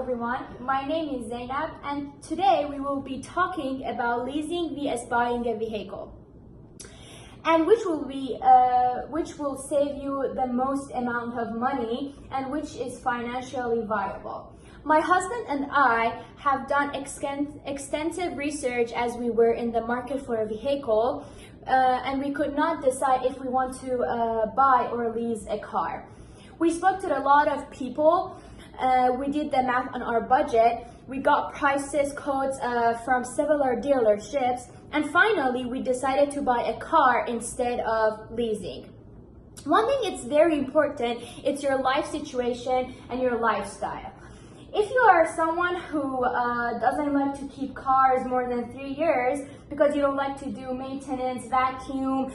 everyone, my name is Zeynab and today we will be talking about leasing vs buying a vehicle, and which will save you the most amount of money and which is financially viable. My husband and I have done extensive research as we were in the market for a vehicle, and we could not decide if we want to buy or lease a car. We spoke to a lot of people. We did the math on our budget. We got prices, quotes from several dealerships, and finally we decided to buy a car instead of leasing. One thing it's very important, it's your life situation and your lifestyle. If you are someone who doesn't like to keep cars more than 3 years because you don't like to do maintenance, vacuum,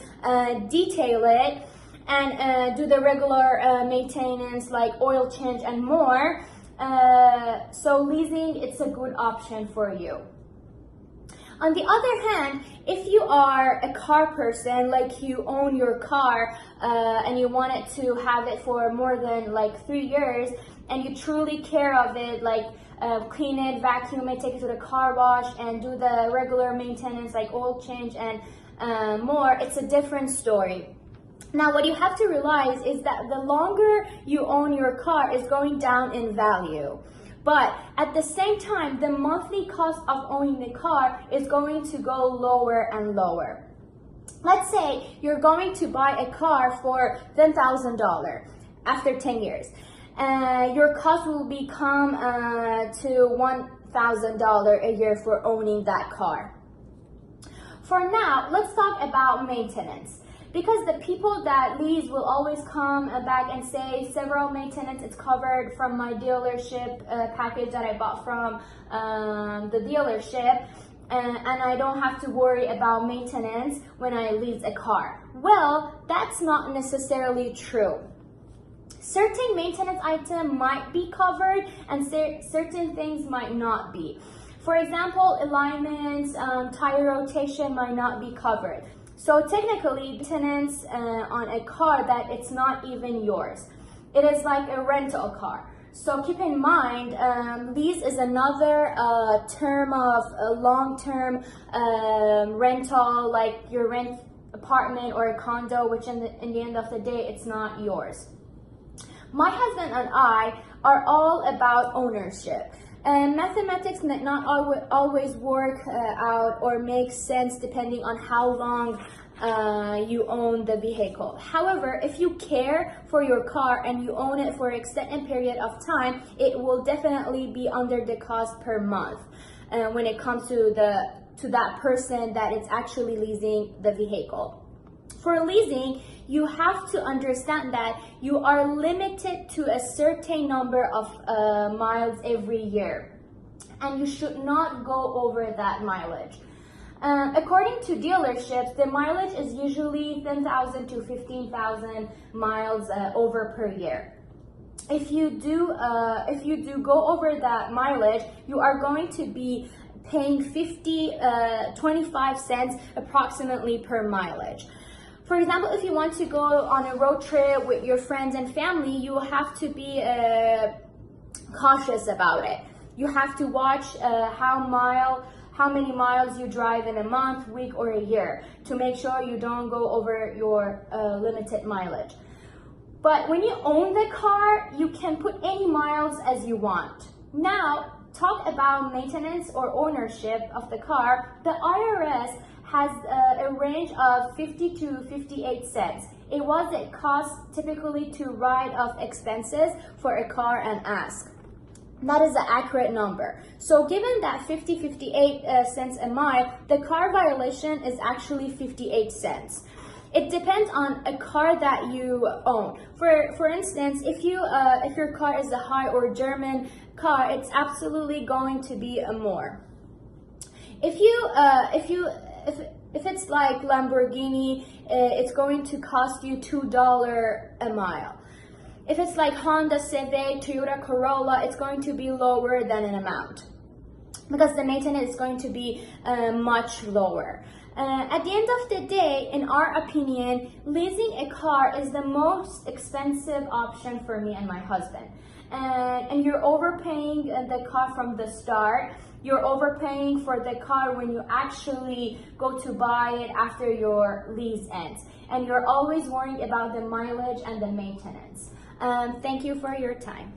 detail it, and do the regular maintenance like oil change and more, so leasing, it's a good option for you. On the other hand, if you are a car person, like you own your car and you want it to have it for more than like 3 years, and you truly care of it, like clean it, vacuum it, take it to the car wash and do the regular maintenance like oil change and more, it's a different story. Now, what you have to realize is that the longer you own your car is going down in value. But at the same time, the monthly cost of owning the car is going to go lower and lower. Let's say you're going to buy a car for $10,000 after 10 years. Your cost will become to $1,000 a year for owning that car. For now, let's talk about maintenance. Because the people that lease will always come back and say several maintenance is covered from my dealership package that I bought from the dealership, and I don't have to worry about maintenance when I lease a car. Well, that's not necessarily true. Certain maintenance items might be covered and certain things might not be. For example, alignments, tire rotation might not be covered. So technically, maintenance on a car that it's not even yours. It is like a rental car. So keep in mind, lease is another term of a long-term rental, like you rent apartment or a condo, which in the end of the day, it's not yours. My husband and I are all about ownership. And mathematics may not always work out or make sense depending on how long you own the vehicle. However, if you care for your car and you own it for an extended period of time, it will definitely be under the cost per month when it comes to that person that is actually leasing the vehicle. For leasing, you have to understand that you are limited to a certain number of miles every year, and you should not go over that mileage. According to dealerships, the mileage is usually 10,000 to 15,000 miles over per year. If you do go over that mileage, you are going to be paying 25 cents approximately per mileage. For example, if you want to go on a road trip with your friends and family, you have to be cautious about it. You have to watch how many miles you drive in a month, week, or a year to make sure you don't go over your limited mileage. But when you own the car, you can put any miles as you want. Now, talk about maintenance or ownership of the car. The IRS has a range of 50 to 58 cents. It was a cost typically to write off expenses for a car and ask. That is an accurate number. So given that 58 cents a mile, the car violation is actually 58 cents. It depends on a car that you own. For instance, if your car is a high or German car, it's absolutely going to be more. If it's like Lamborghini, it's going to cost you $2 a mile. If it's like Honda Civic, Toyota Corolla, it's going to be lower than an amount because the maintenance is going to be much lower. At the end of the day, in our opinion, leasing a car is the most expensive option for me and my husband. and you're overpaying the car from the start. You're overpaying for the car when you actually go to buy it after your lease ends. And you're always worrying about the mileage and the maintenance. Thank you for your time.